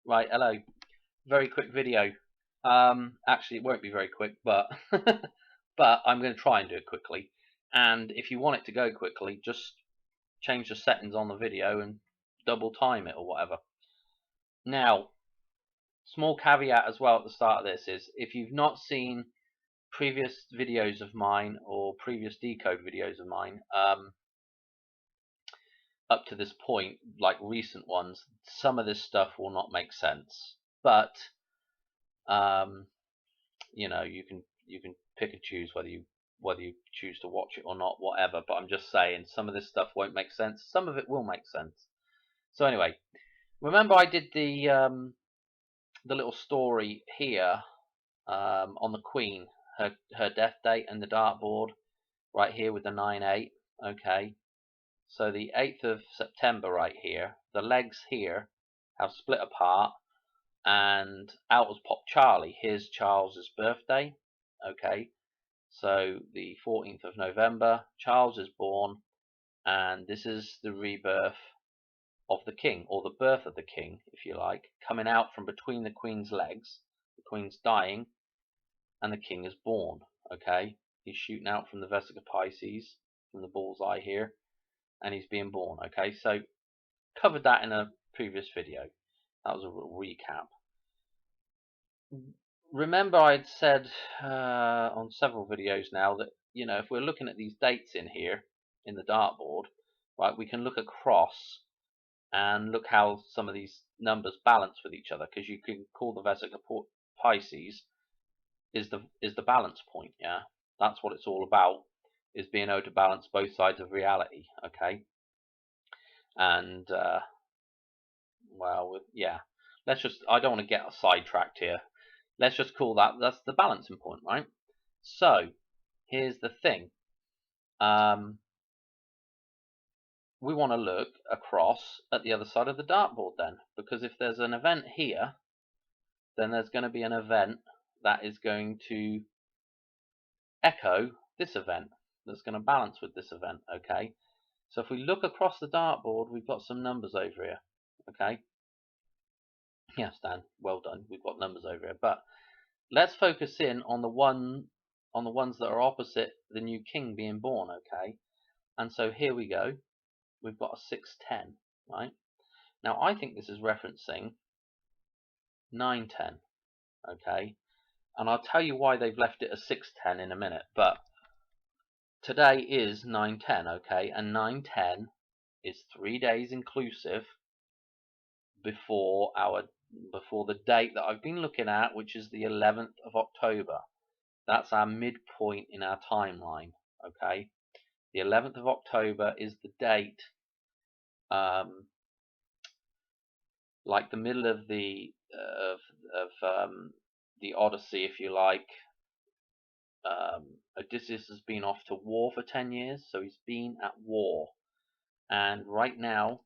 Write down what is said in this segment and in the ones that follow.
Right, hello. Very quick video. Actually, it won't be very quick, but but I'm going to try and do it quickly. And if you want it to go quickly, just change the settings on the video and double time it or whatever. Now, small caveat as well at the start of this is if you've not seen previous videos of mine or previous decode videos of mine, up to this point, like recent ones, some of this stuff will not make sense. But you know, you can pick and choose whether you choose to watch it or not, whatever. But I'm just saying, some of this stuff won't make sense. Some of it will make sense. So anyway, remember I did the little story here on the Queen, her death date and the dartboard, right here with the 9/8. Okay, so the 8th of September right here, the legs here have split apart, and out has popped Charlie. Here's Charles's birthday. Okay, so the 14th of November, Charles is born, and this is the rebirth of the king, or the birth of the king, if you like, coming out from between the Queen's legs. The Queen's dying, and the king is born. Okay, he's shooting out from the Vesica Pisces, from the bullseye here, and he's being born. Okay, so covered that in a previous video. That was a little recap. Remember I'd said on several videos now that, you know, if we're looking at these dates in here in the dartboard, right, we can look across and look how some of these numbers balance with each other, because you can call the Vesica Pisces is the balance point. Yeah, that's what it's all about, is being able to balance both sides of reality. Okay, and well, yeah, let's just, I don't want to get sidetracked here. Let's just call that's the balancing point, right? So here's the thing. We want to look across at the other side of the dartboard then, because if there's an event here, then there's going to be an event that is going to echo this event, that's going to balance with this event. Okay, so if we look across the dartboard, we've got some numbers over here. Okay, yes, Dan, well done. We've got numbers over here, but let's focus in on the ones that are opposite the new king being born. Okay, and so here we go. We've got a 610, right? Now I think this is referencing 910. Okay, and I'll tell you why they've left it as 610 in a minute, but today is 910. Okay, and 910 is 3 days inclusive before the date that I've been looking at, which is the 11th of October. That's our midpoint in our timeline. Okay, the 11th of October is the date, like the middle of the Odyssey, if you like. Odysseus has been off to war for 10 years, so he's been at war, and right now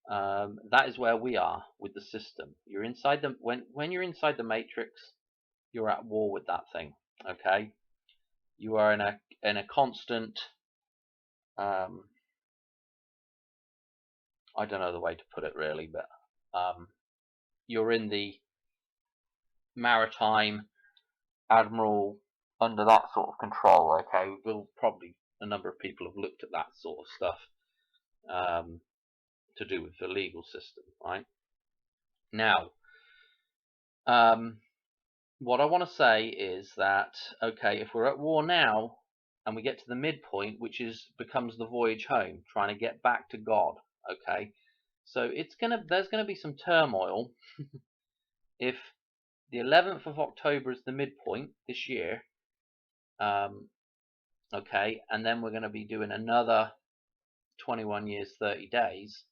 that is where we are with the system. You're inside the when you're inside the matrix, you're at war with that thing. Okay, you are in a constant I don't know the way to put it really, but you're in the maritime admiral, under that sort of control. Okay, probably a number of people have looked at that sort of stuff to do with the legal system, right? Now, what I want to say is that, okay, if we're at war now and we get to the midpoint, which becomes the voyage home, trying to get back to God, okay, so there's gonna be some turmoil if the 11th of October is the midpoint this year, okay, and then we're going to be doing another 21 years 30 days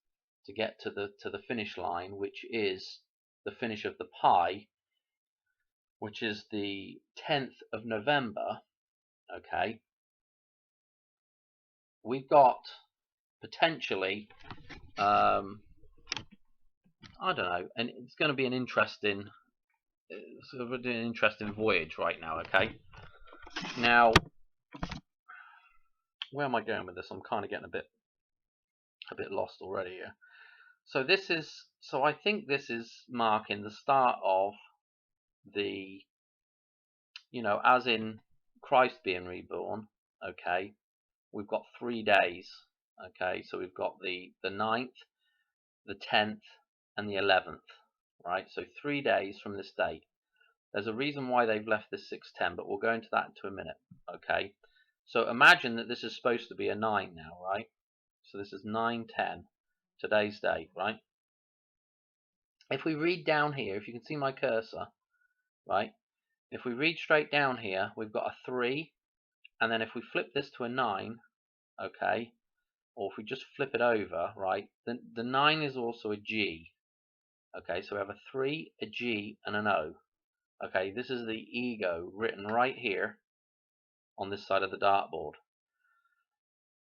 to get to the finish line, which is the finish of the pie, which is the 10th of November. Okay, we've got potentially I don't know, and it's going to be an interesting voyage right now. Okay, now where am I going with this? I'm kind of getting a bit lost already here. So this is, so I think this is marking the start of the, you know, as in Christ being reborn. Okay, we've got 3 days. Okay, so we've got the 9th, the 10th, and the 11th. Right, so 3 days from this date. There's a reason why they've left this 610, but we'll go into that into a minute. Okay, so imagine that this is supposed to be a 9 now, right? So this is 9/10, today's date, right? If we read down here, if you can see my cursor, right? If we read straight down here, we've got a 3, and then if we flip this to a 9, okay, or if we just flip it over, right, then the 9 is also a G. Okay, so we have a 3, a G, and an O. Okay, this is the ego written right here on this side of the dartboard.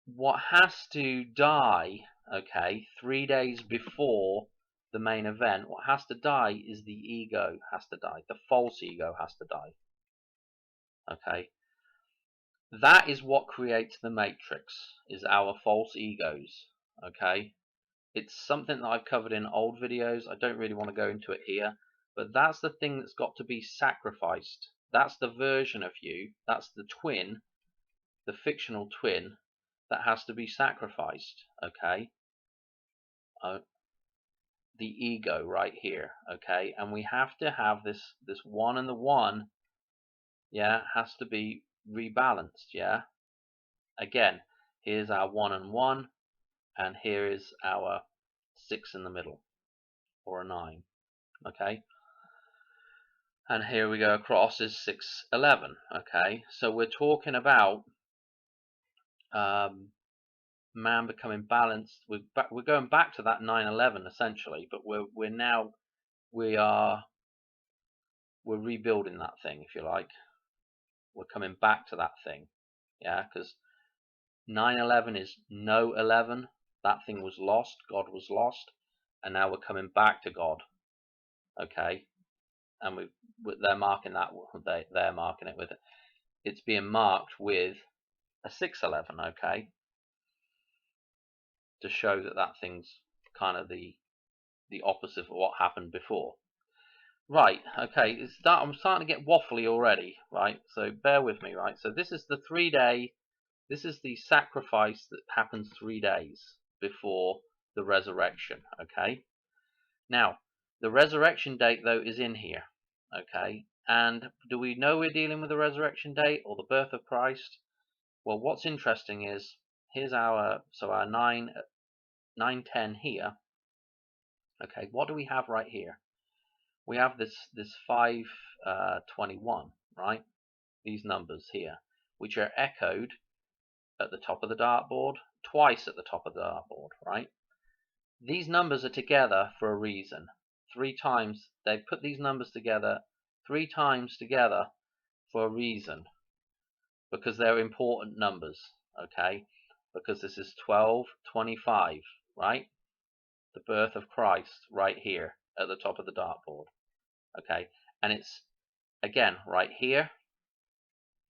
What has to die, okay, 3 days before the main event, what has to die is the ego has to die. The false ego has to die. Okay, that is what creates the matrix, is our false egos. Okay, it's something that I've covered in old videos. I don't really want to go into it here, but that's the thing that's got to be sacrificed. That's the version of you, that's the twin, the fictional twin, that has to be sacrificed. Okay, the ego right here. Okay, and we have to have this one, and the one, yeah, has to be rebalanced. Yeah, again, here's our 1 and 1, and here is our 6 in the middle, or a 9. Okay, and here we go across is 6/11. Okay, so we're talking about man becoming balanced. We're going back to that 9/11 essentially, but we're rebuilding that thing, if you like. We're coming back to that thing, yeah, because 9/11 is no 11. That thing was lost. God was lost, and now we're coming back to God. Okay, and they're marking that. They're marking it with it. It's being marked with a 6/11. Okay, to show that that thing's kind of the opposite of what happened before. Right, okay, I'm starting to get waffly already, right? So bear with me, right? So this is the 3 day, this is the sacrifice that happens 3 days before the resurrection, okay? Now, the resurrection date, though, is in here, okay? And do we know we're dealing with the resurrection date or the birth of Christ? Well, what's interesting is, here's our 9/10 here. Okay, what do we have right here? We have this 5/21, right? These numbers here, which are echoed at the top of the dartboard, twice at the top of the dartboard, right? These numbers are together for a reason. 3 times, they put these numbers together 3 times together for a reason, because they're important numbers, okay? Because this is 12/25, right? The birth of Christ right here at the top of the dartboard. Okay, and it's again right here,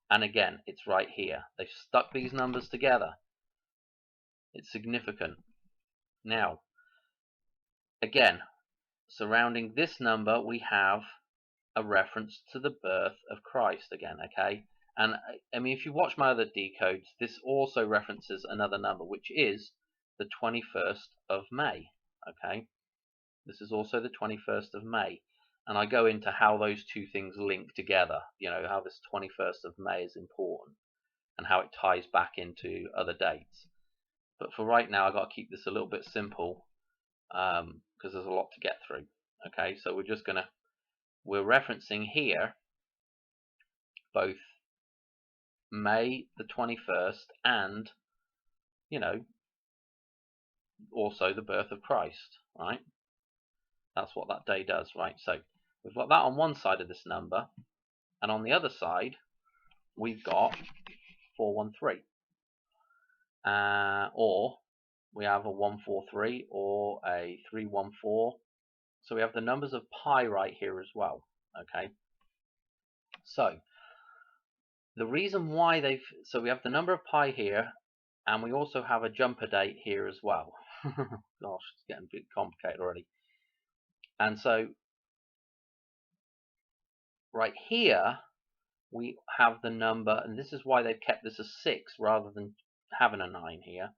and again it's right here. They've stuck these numbers together. It's significant. Now, again, surrounding this number we have a reference to the birth of Christ again, okay? And I mean, if you watch my other decodes, this also references another number, which is the 21st of May, okay? This is also the 21st of May. And I go into how those two things link together, you know, how this 21st of May is important and how it ties back into other dates. But for right now, I've got to keep this a little bit simple because there's a lot to get through. Okay, so we're referencing here both May the 21st and, you know, also the birth of Christ, right? That's what that day does, right? So we've got that on one side of this number, and on the other side, we've got 413. Or we have a 143 or a 314. So we have the numbers of pi right here as well, okay? So the reason why so we have the number of pi here, and we also have a jumper date here as well. Gosh, it's getting a bit complicated already. And so right here we have the number, and this is why they've kept this as 6 rather than having a 9 here.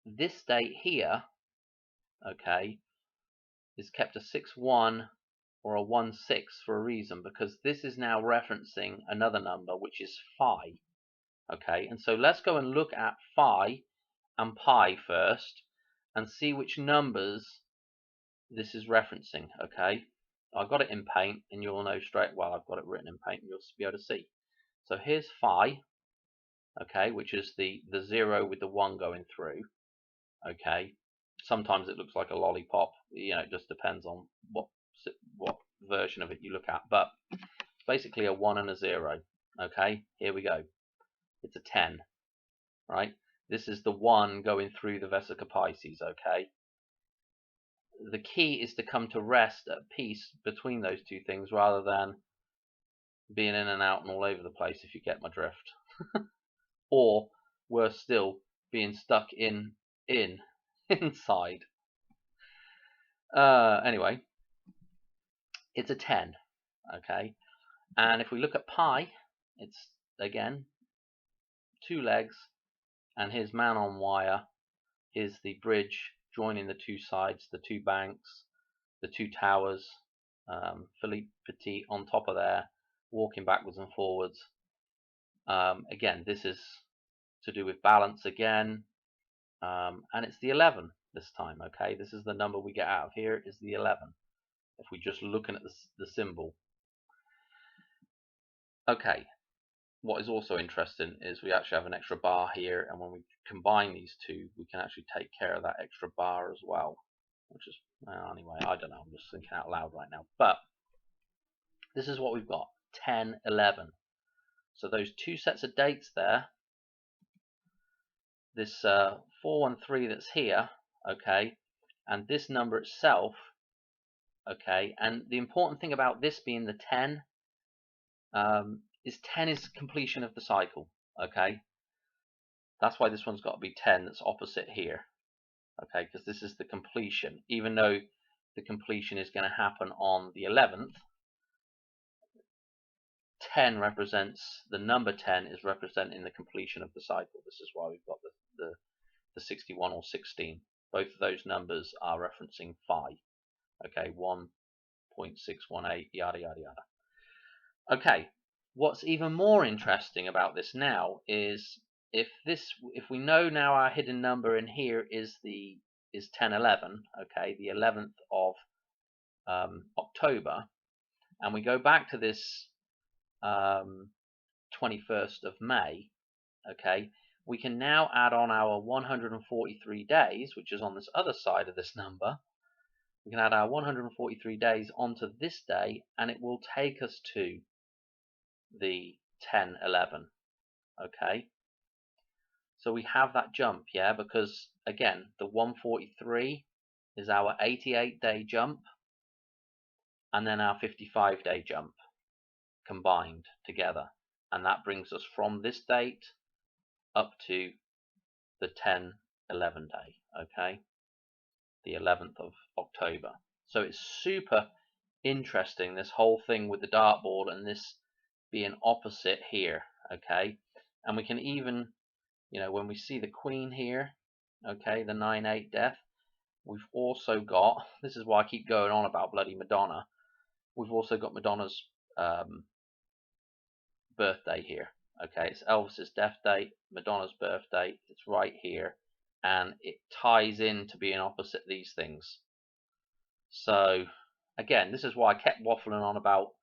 This date here, okay, is kept a 6-1 or a 1-6 for a reason, because this is now referencing another number, which is phi. Okay, and so let's go and look at phi and pi first and see which numbers this is referencing. Okay, I've got it in paint and you'll know straight, well, I've got it written in paint and you'll be able to see. So here's phi, okay, which is the 0 with the 1 going through. Okay, sometimes it looks like a lollipop, you know, it just depends on what version of it you look at, but basically a 1 and a 0. Okay, here we go. It's a 10, right? This is the 1 going through the Vesica Pisces. Okay, the key is to come to rest at peace between those two things rather than being in and out and all over the place, if you get my drift. Or worse still, being stuck inside. Anyway, it's a 10. Okay, and if we look at pi, it's again 2 legs, and here's man on wire. Here's the bridge joining the 2 sides, the 2 banks, the 2 towers. Philippe Petit on top of there, walking backwards and forwards. Again, this is to do with balance again, and it's the 11 this time. Okay, this is the number we get out of here, is the 11, if we're just looking at the symbol. Okay, what is also interesting is we actually have an extra bar here, and when we combine these two, we can actually take care of that extra bar as well, which is, well, anyway, I don't know, I'm just thinking out loud right now. But this is what we've got, 10, 11. So those 2 sets of dates there, this 413 that's here, okay, and this number itself, okay, and the important thing about this being the 10 is 10 is completion of the cycle. Okay, that's why this one's got to be 10, that's opposite here. Okay, because this is the completion, even though the completion is going to happen on the 11th. 10 represents, the number 10 is representing the completion of the cycle. This is why we've got the 61 or 16. Both of those numbers are referencing phi. Okay, 1.618, yada yada yada. Okay, what's even more interesting about this now is if we know now our hidden number in here is 1011, okay, the 11th of October, and we go back to this 21st of May, okay, we can now add on our 143 days, which is on this other side of this number. We can add our 143 days onto this day, and it will take us to the 1011. Okay, so we have that jump, yeah, because again, the 143 is our 88-day jump, and then our 55-day jump combined together, and that brings us from this date up to the 1011 day. Okay, the 11th of October. So it's super interesting, this whole thing with the dartboard and this being opposite here. Okay, and we can even, you know, when we see the Queen here, okay, the 9-8 death, we've also got, this is why I keep going on about bloody Madonna, we've also got Madonna's birthday here. Okay, it's Elvis's death date, Madonna's birthday, it's right here, and it ties into being opposite these things. So again, this is why I kept waffling on about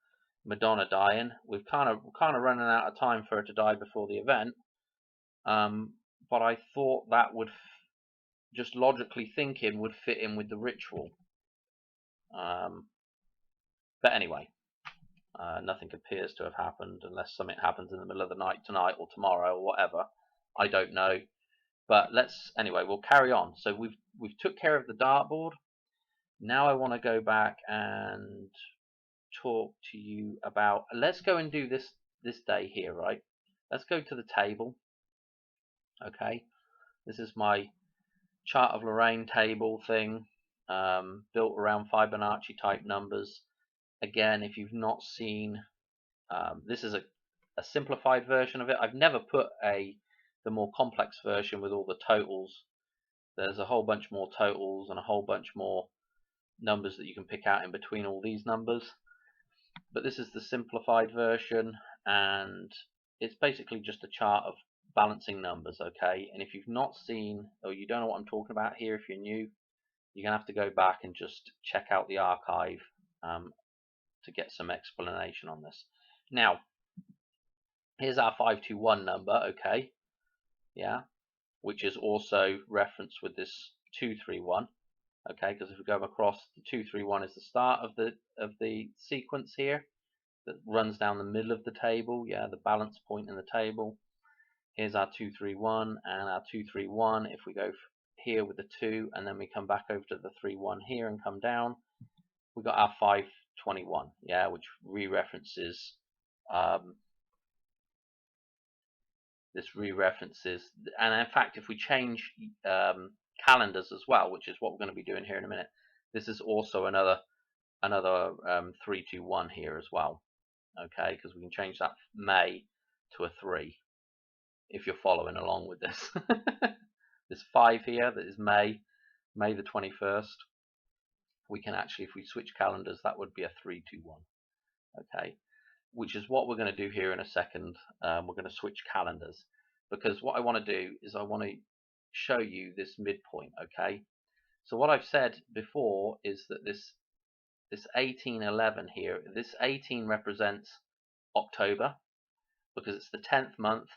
Madonna dying. We're kind of running out of time for her to die before the event, but I thought that would, just logically thinking, would fit in with the ritual. But anyway, nothing appears to have happened unless something happens in the middle of the night tonight or tomorrow or whatever. I don't know. But anyway, we'll carry on. So we've took care of the dartboard. Now I want to go back and talk to you about, let's go and do this day here, right? Let's go to the table. Okay, This is my chart of Lorraine table thing, built around Fibonacci type numbers. Again, if you've not seen, this is a simplified version of it. I've never put the more complex version with all the totals. There's a whole bunch more totals and a whole bunch more numbers that you can pick out in between all these numbers. But this is the simplified version, and it's basically just a chart of balancing numbers, okay? And if you've not seen, or you don't know what I'm talking about here, if you're new, you're gonna have to go back and just check out the archive to get some explanation on this. Now, here's our 521 number, okay? Yeah, which is also referenced with this 231, okay? Because if we go across, the 231 is the start of the sequence here that runs down the middle of the table. Yeah, the balance point in the table. Here's our 231 and our 231. If we go here with the 2 and then we come back over to the 3-1 here and come down, we got our 521. Yeah, which re-references this re-references, and in fact, if we change calendars as well, which is what we're going to be doing here in a minute, this is also another 321 here as well. Okay, because we can change that May to a 3 if you're following along with this. This 5 here, that is May the 21st. We can actually, if we switch calendars, that would be a 321. Okay, which is what we're going to do here in a second. We're going to switch calendars, because what I want to do is I want to show you this midpoint. Okay, so what I've said before is that this 1811 here, this 18 represents October, because it's the 10th month,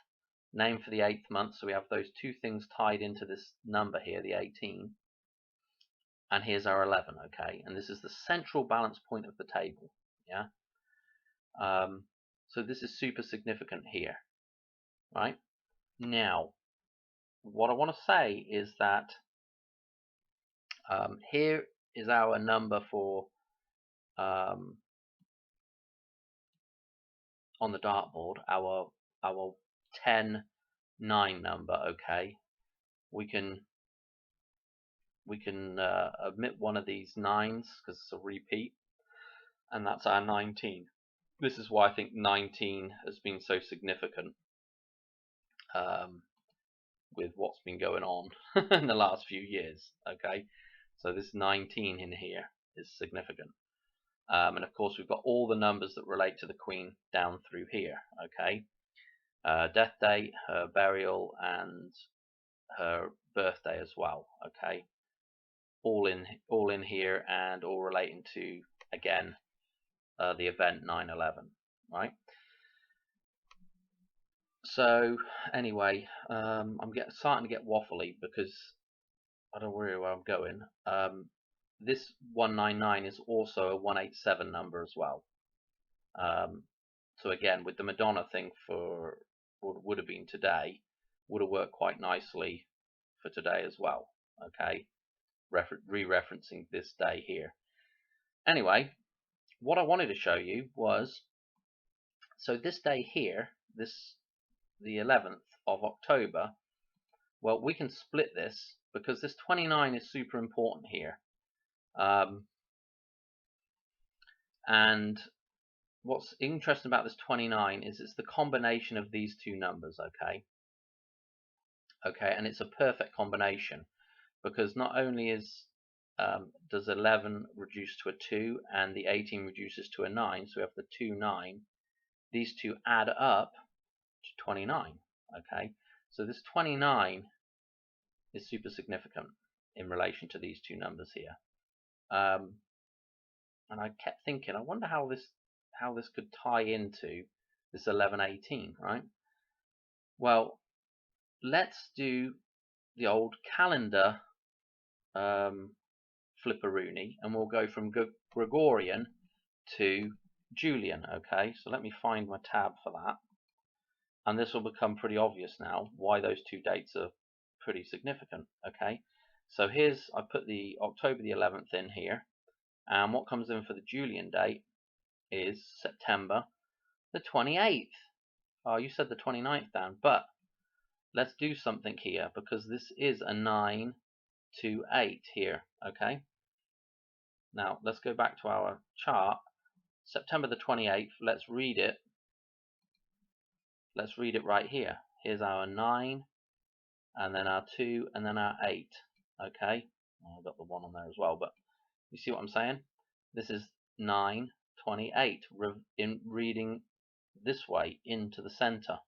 named for the 8th month, so we have those two things tied into this number here, the 18, and here's our 11. Okay, and this is the central balance point of the table. Yeah, so this is super significant here, right? Now, what I want to say is that here is our number for on the dartboard, our 10-9 number. Okay, we can omit one of these 9s because it's a repeat, and that's our 19. This is why I think 19 has been so significant with what's been going on in the last few years. Okay, so this 19 in here is significant, and of course we've got all the numbers that relate to the Queen down through here. Okay, death date, her burial, and her birthday as well. Okay, all in here, and all relating to, again, the event 9/11, right? So anyway, I'm starting to get waffly because I don't worry where I'm going. This 199 is also a 187 number as well. So again, with the Madonna thing for what would have been today, would have worked quite nicely for today as well. Okay, re-referencing this day here. Anyway, what I wanted to show you was, so this day here, the 11th of October, well, we can split this because this 29 is super important here. And what's interesting about this 29 is it's the combination of these two numbers. Okay, and it's a perfect combination, because not only does 11 reduce to a 2 and the 18 reduces to a 9, so we have the 2 9, these two add up to 29. Okay, so this 29 is super significant in relation to these two numbers here. And I kept thinking, I wonder how this could tie into this 1118, right? Well, let's do the old calendar flipperoonie, and we'll go from Gregorian to Julian. Okay, so let me find my tab for that, and this will become pretty obvious now why those two dates are pretty significant. Okay, so here's, I put the October the 11th in here, and what comes in for the Julian date is September the 28th. Oh, you said the 29th, Dan, but let's do something here, because this is a 9 to 8 here. Okay, now let's go back to our chart. September the 28th, let's read it. Let's read it right here. Here's our 9, and then our 2, and then our 8. Okay, I've got the 1 on there as well, but you see what I'm saying? This is 9/28 in reading this way into the center,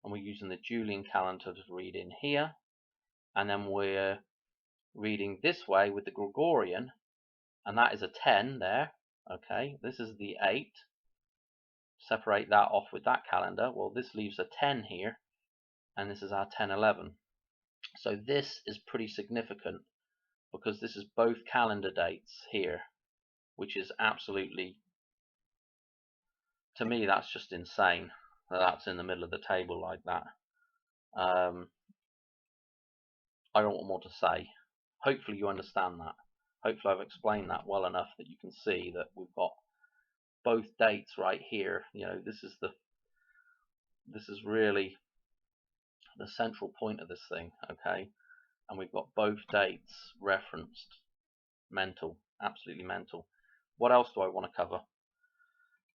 and we're using the Julian calendar to read in here, and then we're reading this way with the Gregorian, and that is a 10 there. Okay, this is the 8. Separate that off with that calendar. Well, this leaves a 10 here, and this is our 10/11. So this is pretty significant, because this is both calendar dates here, which is absolutely, to me, that's just insane that that's in the middle of the table like that. I don't want more to say. Hopefully you understand that. Hopefully I've explained that well enough that you can see that we've got both dates right here. You know, this is really the central point of this thing. Okay, and we've got both dates referenced. Mental, absolutely mental. What else do I want to cover?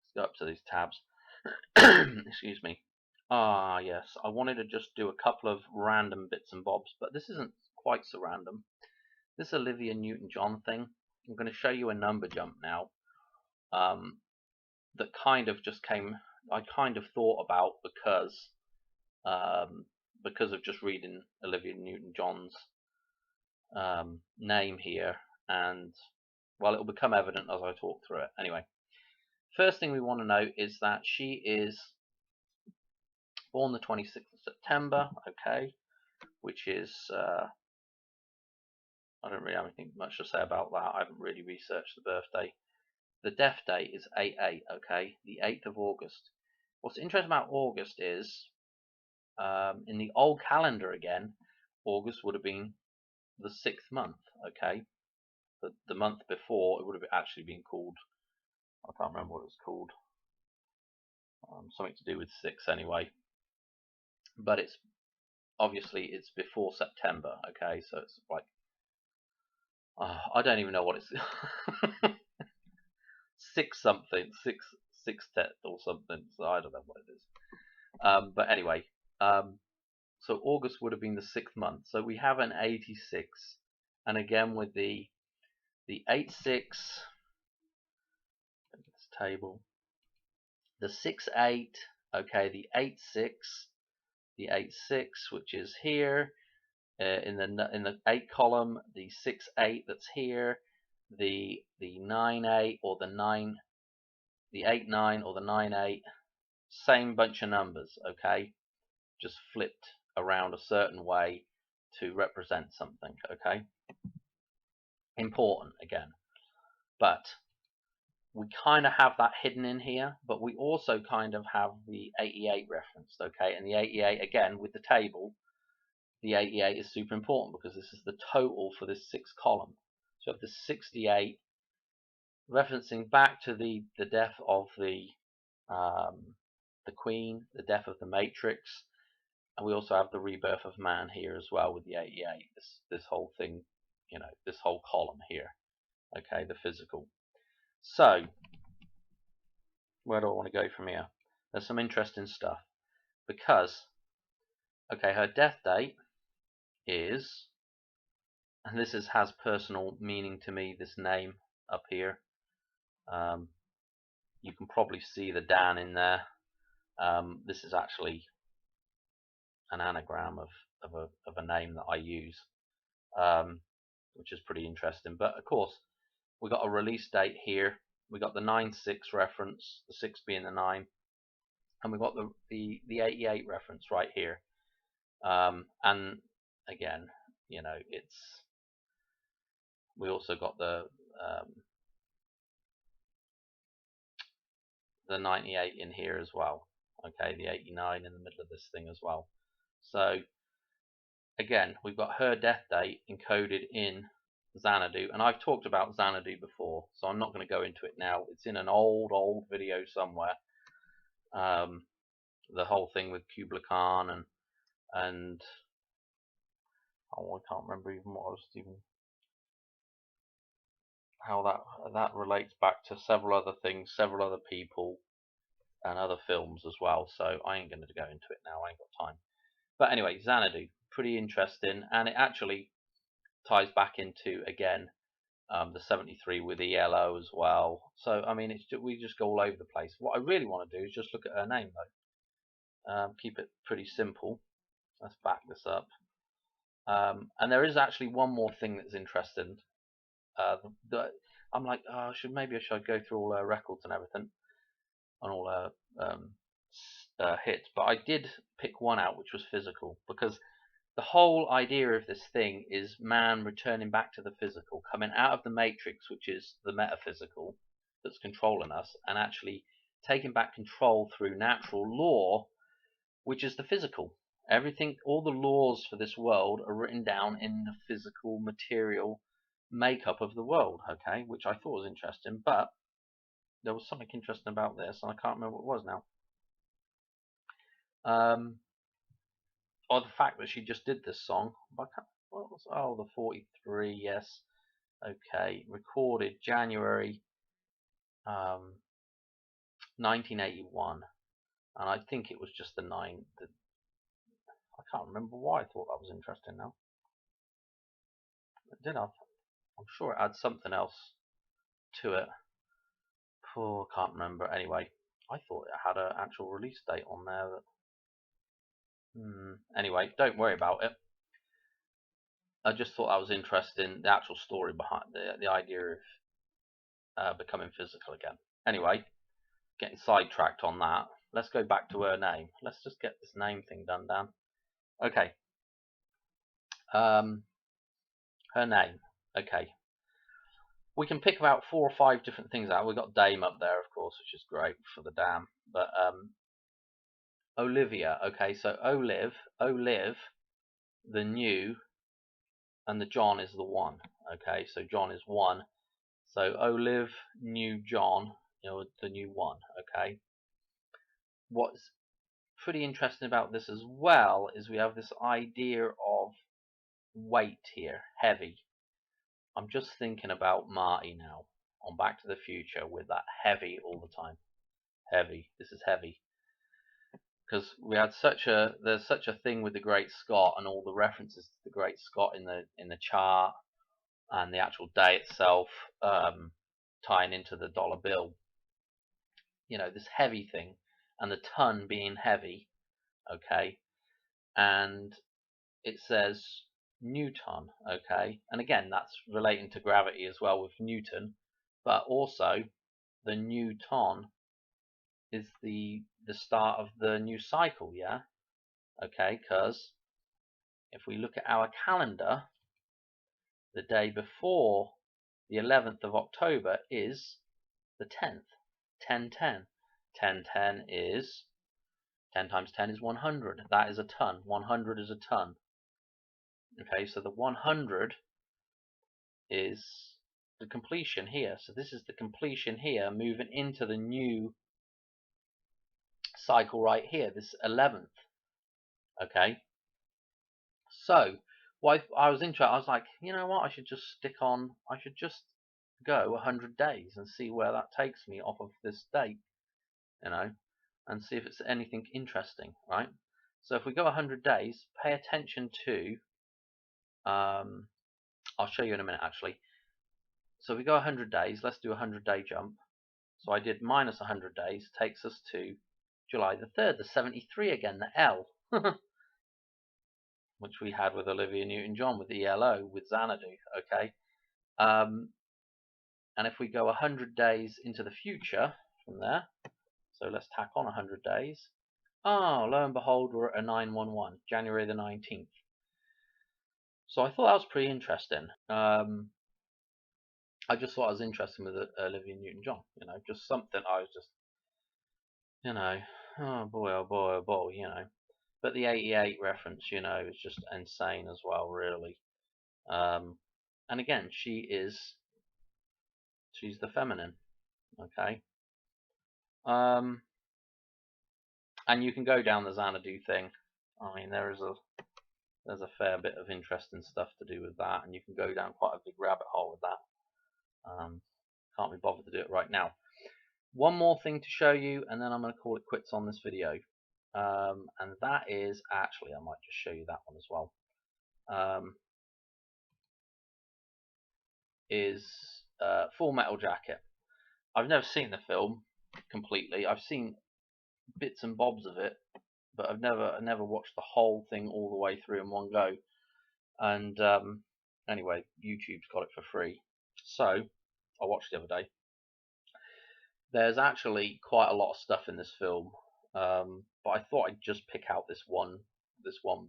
Let's go up to these tabs. Excuse me. Ah, yes, I wanted to just do a couple of random bits and bobs, but this isn't quite so random. This Olivia Newton-John thing, I'm going to show you a number jump now that kind of just came, I kind of thought about because of just reading Olivia Newton-John's name here, and well, it will become evident as I talk through it. Anyway, first thing we want to know is that she is born the 26th of September, okay, which is, I don't really have anything much to say about that. I haven't really researched the birthday. The death date is 8/8, okay, the 8th of August. What's interesting about August is, in the old calendar again, August would have been the 6th month, okay. The month before, it would have actually been called, I can't remember what it was called, something to do with 6 anyway. But it's obviously it's before September, okay, so it's like, I don't even know what it's 6 something, 6/10 or something, so I don't know what it is. But anyway, so August would have been the 6th month, so we have an 86, and again with the 86, this table, the 6/8, okay, the 8/6, the 8/6, which is here, in the 8 column, the 6/8 that's here, the 9/8 or the 8/9 or the 9/8, same bunch of numbers, okay, just flipped around a certain way to represent something, okay. Important again, but we kind of have that hidden in here, but we also kind of have the 88 referenced, okay, and the 88 again with the table. The 88 is super important because this is the total for this 6 column. So if the 68, referencing back to the death of the Queen, the death of the Matrix, and we also have the rebirth of man here as well with the 88. This whole thing, you know, this whole column here, okay, the physical. So where do I want to go from here? There's some interesting stuff, because, okay, her death date is, and this has personal meaning to me, this name up here. You can probably see the Dan in there. This is actually an anagram of a name that I use, which is pretty interesting. But of course, we got a release date here. We got the 9/6 reference, the 6 being the 9, and we got the 88 reference right here. And again, you know, we also got the 98 in here as well. Okay, the 89 in the middle of this thing as well. So again, we've got her death date encoded in Xanadu, and I've talked about Xanadu before, so I'm not going to go into it now. It's in an old video somewhere. The whole thing with Kublai Khan and and I can't remember even what I was even how that relates back to several other things, several other people, and other films as well. So I ain't going to go into it now. I ain't got time. But anyway, Xanadu, pretty interesting, and it actually ties back into again the 73 with ELO as well. So I mean, we just go all over the place. What I really want to do is just look at her name though. Keep it pretty simple. Let's back this up. And there is actually one more thing that's interesting. I'm like, oh, maybe I should go through all her records and everything, and all her hits. But I did pick one out, which was physical, because the whole idea of this thing is man returning back to the physical, coming out of the matrix, which is the metaphysical that's controlling us, and actually taking back control through natural law, which is the physical. Everything, all the laws for this world are written down in the physical material makeup of the world, okay, which I thought was interesting. But there was something interesting about this, and I can't remember what it was now. Or the fact that she just did this song. What was, oh, the 43, yes. Okay, recorded January 1981, and I think it was just the 9. I can't remember why I thought that was interesting now. It did have, I'm sure it had something else to it. Oh, I can't remember. Anyway, I thought it had an actual release date on there. Anyway, don't worry about it. I just thought that was interesting, the actual story behind the idea of becoming physical again. Anyway, getting sidetracked on that. Let's go back to her name. Let's just get this name thing done, Dan. Okay. Her name. Okay. We can pick about 4 or 5 different things out. We've got Dame up there, of course, which is great for the dam. But Olivia. Okay, so Olive, the new, and the John is the one. Okay, so John is 1. So Olive, new John, the new one. Okay. What's pretty interesting about this as well is we have this idea of weight here, heavy. I'm just thinking about Marty now on Back to the Future with that heavy all the time. Heavy. This is heavy. Because we had there's such a thing with the Great Scott and all the references to the Great Scott in the chart and the actual day itself, tying into the dollar bill. This heavy thing, and the ton being heavy. Okay, and it says Newton. Okay, and again that's relating to gravity as well with Newton, but also the Newton is the start of the new cycle. Yeah. Okay, because if we look at our calendar, the day before the 11th of October is the 10th. 1010. 1010 is 10 times 10 is 100. That is a ton. 100 is a ton. Okay, so the 100 is the completion here. So this is the completion here, moving into the new cycle right here, this 11th. Okay, so what I was interested, I was like, you know what, I should just go 100 days and see where that takes me off of this date, and see if it's anything interesting, right? So if we go 100 days, pay attention to, I'll show you in a minute actually. So if we go 100 days, let's do a 100-day jump. So I did minus 100 days, takes us to July the 3rd, the 73 again, the L, which we had with Olivia Newton-John, with ELO, with Xanadu, okay? And if we go 100 days into the future from there, so let's tack on 100 days. Oh, lo and behold, we're at a 911, January the 19th. So I thought that was pretty interesting. I just thought it was interesting with Olivia Newton-John, just something I was just, oh boy, oh boy, oh boy, But the 88 reference, is just insane as well, really. And again, she's the feminine, okay? And you can go down the Xanadu thing. I mean, there's a fair bit of interesting stuff to do with that, and you can go down quite a big rabbit hole with that. Can't be bothered to do it right now. One more thing to show you, and then I'm going to call it quits on this video. And that is, actually, I might just show you that one as well. Is Full Metal Jacket. I've never seen the film completely. I've seen bits and bobs of it, but I've never watched the whole thing all the way through in one go. And anyway, YouTube's got it for free, so I watched the other day. There's actually quite a lot of stuff in this film, but I thought I'd just pick out this one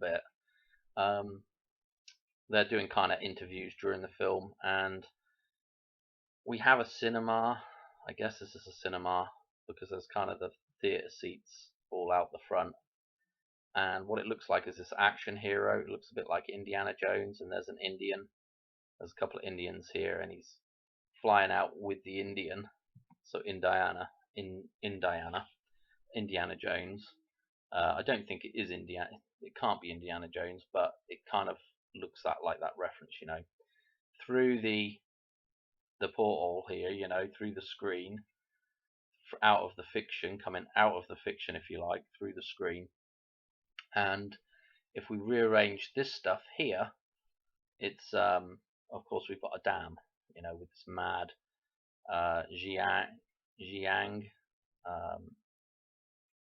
bit. They're doing kind of interviews during the film, and we have a cinema. I guess this is a cinema because there's kind of the theatre seats all out the front. And what it looks like is this action hero. It looks a bit like Indiana Jones, and there's an Indian. There's a couple of Indians here, and he's flying out with the Indian. So Indiana Jones. I don't think it is Indiana. It can't be Indiana Jones, but it kind of looks like that reference, you know, through the porthole here, you know, through the screen, out of the fiction, coming out of the fiction, if you like, through the screen. And if we rearrange this stuff here, it's of course we've got a dam, you know, with this mad Jiang.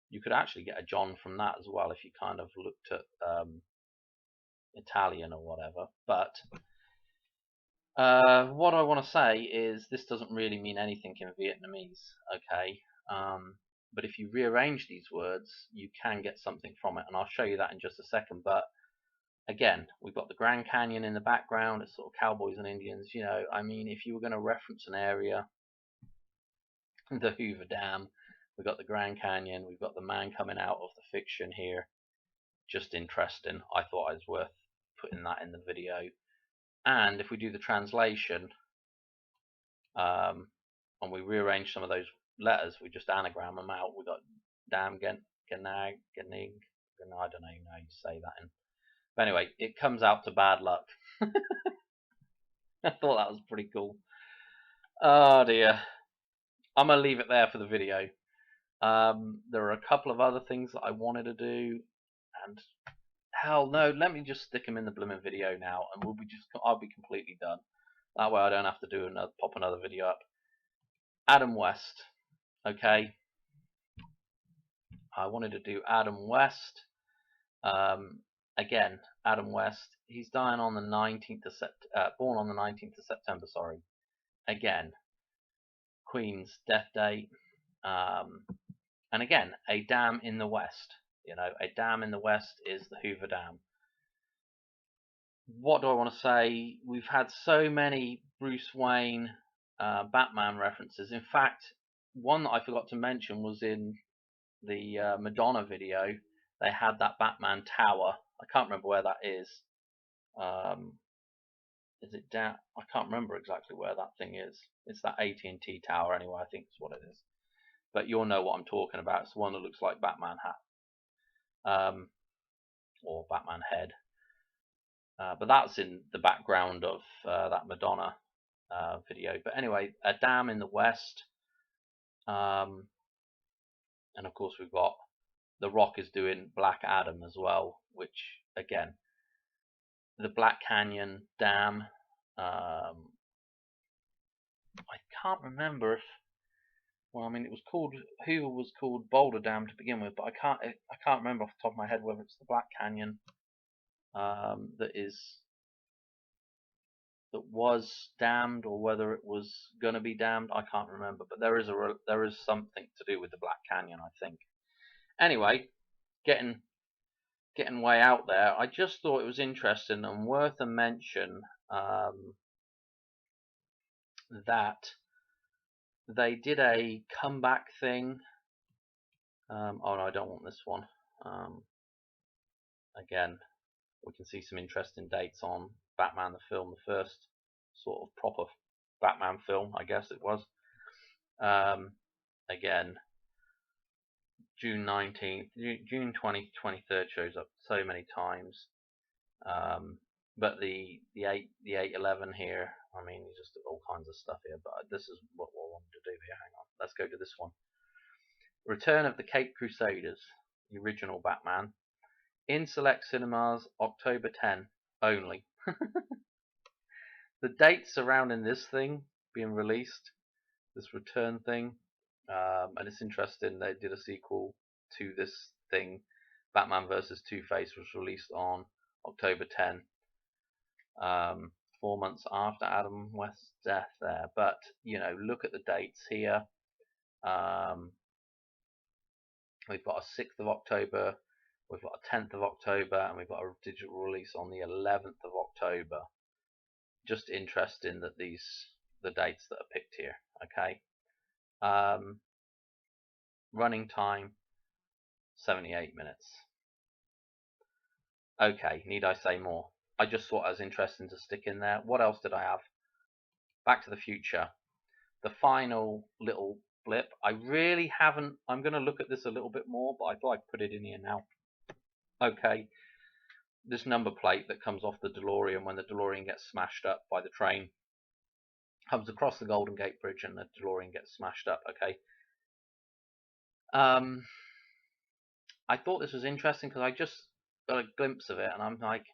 You could actually get a John from that as well if you kind of looked at Italian or whatever. But what I want to say is this doesn't really mean anything in Vietnamese, okay? But if you rearrange these words, you can get something from it, and I'll show you that in just a second. But again, we've got the Grand Canyon in the background. It's sort of cowboys and Indians, you know. I mean, if you were going to reference an area, the Hoover Dam, we've got the Grand Canyon, we've got the man coming out of the fiction here. Just interesting. I thought it was worth putting that in the video. And if we do the translation, and we rearrange some of those letters, we just anagram them out. We got dam, ganag, ganig, I don't know how you say that in. But anyway, it comes out to bad luck. I thought that was pretty cool. Oh dear. I'm going to leave it there for the video. There are a couple of other things that I wanted to do, and hell no, let me just stick them in the blooming video now, and I'll be completely done. That way I don't have to do pop another video up. Adam West, okay. I wanted to do Adam West. Again, Adam West. He's dying on the 19th of born on the 19th of September. Sorry. Again, Queen's death date. And again, a dam in the West. You know, a dam in the West is the Hoover Dam. What do I want to say? We've had so many Bruce Wayne, Batman references. In fact, one that I forgot to mention was in the Madonna video. They had that Batman tower. I can't remember where that is. Is it down? I can't remember exactly where that thing is. It's that AT&T tower anyway. I think it's what it is. But you'll know what I'm talking about. It's the one that looks like Batman hat, or Batman head. But that's in the background of that Madonna video. But anyway, a dam in the West, and of course we've got The Rock is doing Black Adam as well, which again, the Black Canyon Dam. I can't remember if. Well, I mean, it was called Hoover was called Boulder Dam to begin with, but I can't remember off the top of my head whether it's the Black Canyon that was damned or whether it was going to be damned. I can't remember, but there is something to do with the Black Canyon, I think. Anyway, getting way out there. I just thought it was interesting and worth a mention that they did a comeback thing. Oh no, I don't want this one. Again, we can see some interesting dates on Batman the film, the first sort of proper Batman film, I guess it was. Again, June 19th, June 20th, 23rd shows up so many times. But the 811 here, I mean, just all kinds of stuff here. But this is what I wanted to do here. Hang on, let's go to this one. Return of the Cape Crusaders, the original Batman, in select cinemas, October 10 only. The dates surrounding this thing being released, this return thing, and it's interesting. They did a sequel to this thing, Batman vs. Two-Face, was released on October 10. 4 months after Adam West's death there. But, you know, look at the dates here. We've got a 6th of October, we've got a 10th of October, and we've got a digital release on the 11th of October. Just interesting that the dates that are picked here. Okay. Running time 78 minutes. Okay, need I say more? I just thought it was interesting to stick in there. What else did I have? Back to the Future. The final little blip. I really haven't. I'm going to look at this a little bit more, but I thought I'd put it in here now. Okay. This number plate that comes off the DeLorean when the DeLorean gets smashed up by the train comes across the Golden Gate Bridge and the DeLorean gets smashed up. Okay. I thought this was interesting because I just got a glimpse of it and I'm like,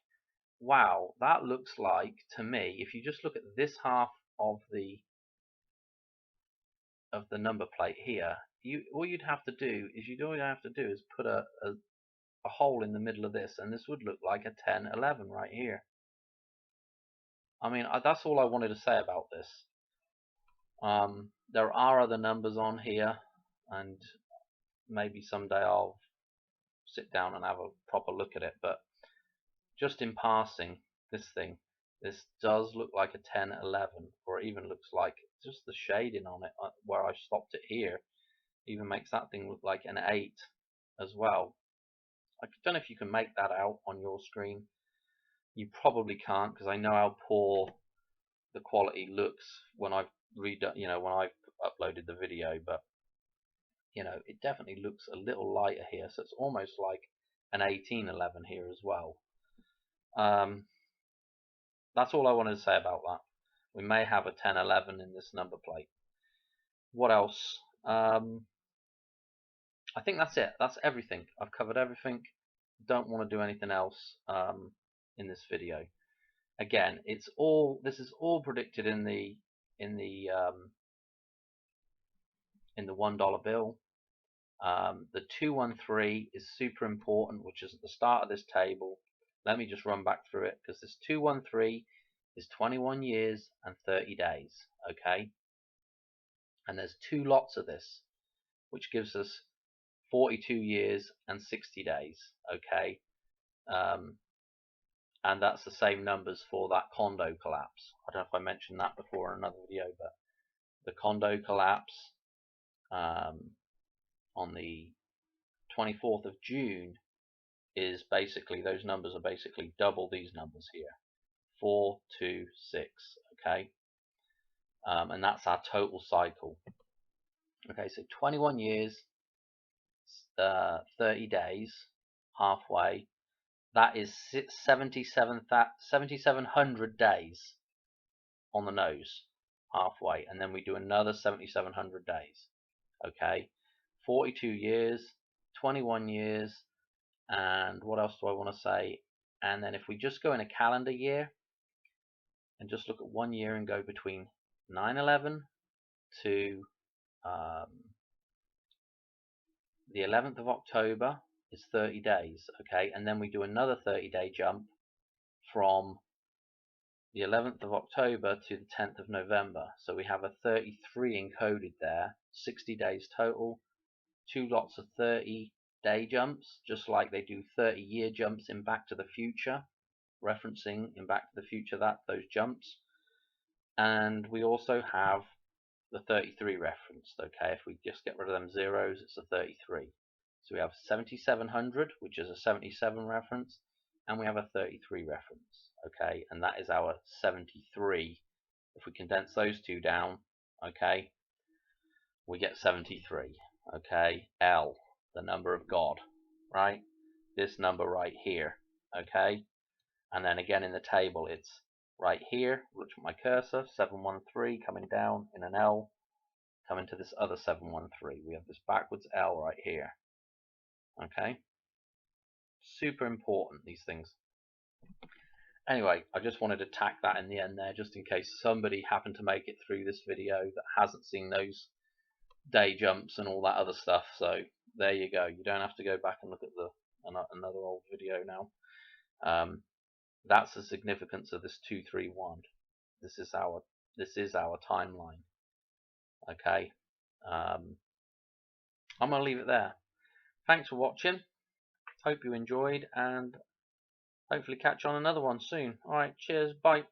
wow, that looks like, to me, if you just look at this half of the number plate here, all you'd have to do is put a hole in the middle of this, and this would look like a 1011 right here. I mean, that's all I wanted to say about this. There are other numbers on here, and maybe someday I'll sit down and have a proper look at it, but just in passing, this does look like a 1011, or it even looks like just the shading on it where I stopped it here even makes that thing look like an 8 as well. I don't know if you can make that out on your screen. You probably can't, because I know how poor the quality looks when I've when I've uploaded the video, but it definitely looks a little lighter here, so it's almost like an 1811 here as well. That's all I wanted to say about that. We may have a 1011 in this number plate. What else? I think that's it. That's everything. I've covered everything. Don't want to do anything else in this video. Again, this is all predicted in the $1 bill. The 213 is super important, which is at the start of this table. Let me just run back through it, because this 213 is 21 years and 30 days. Okay, and there's 2 lots of this, which gives us 42 years and 60 days. Okay, and that's the same numbers for that condo collapse. I don't know if I mentioned that before in another video, but the condo collapse on the 24th of June is basically, those numbers are basically double these numbers here, 4, 2, 6. Okay, and that's our total cycle. Okay, so 21 years, 30 days, halfway. That is 7,700 days on the nose, halfway, and then we do another 7,700 days. Okay, 42 years, 21 years, and what else do I want to say? And then if we just go in a calendar year and just look at 1 year and go between 9/11 to the 11th of October is 30 days. Okay, and then we do another 30-day jump from the 11th of October to the 10th of November. So we have a 33 encoded there, 60 days total, 2 lots of 30-day jumps, just like they do 30-year jumps in Back to the Future, referencing in Back to the Future those jumps. And we also have the 33 referenced. Okay, if we just get rid of them zeros, it's a 33. So we have 7,700, which is a 77 reference, and we have a 33 reference. Okay, and that is our 73. If we condense those two down, okay, we get 73. Okay, L. the number of God, right? This number right here, okay? And then again in the table, it's right here. Look at my cursor, 713 coming down in an L, coming to this other 713. We have this backwards L right here, okay? Super important, these things. Anyway, I just wanted to tack that in the end there, just in case somebody happened to make it through this video that hasn't seen those day jumps and all that other stuff. So there you go. You don't have to go back and look at another old video now. That's the significance of this 231. This is our timeline. Okay. I'm gonna leave it there. Thanks for watching. Hope you enjoyed, and hopefully catch you on another one soon. All right. Cheers. Bye.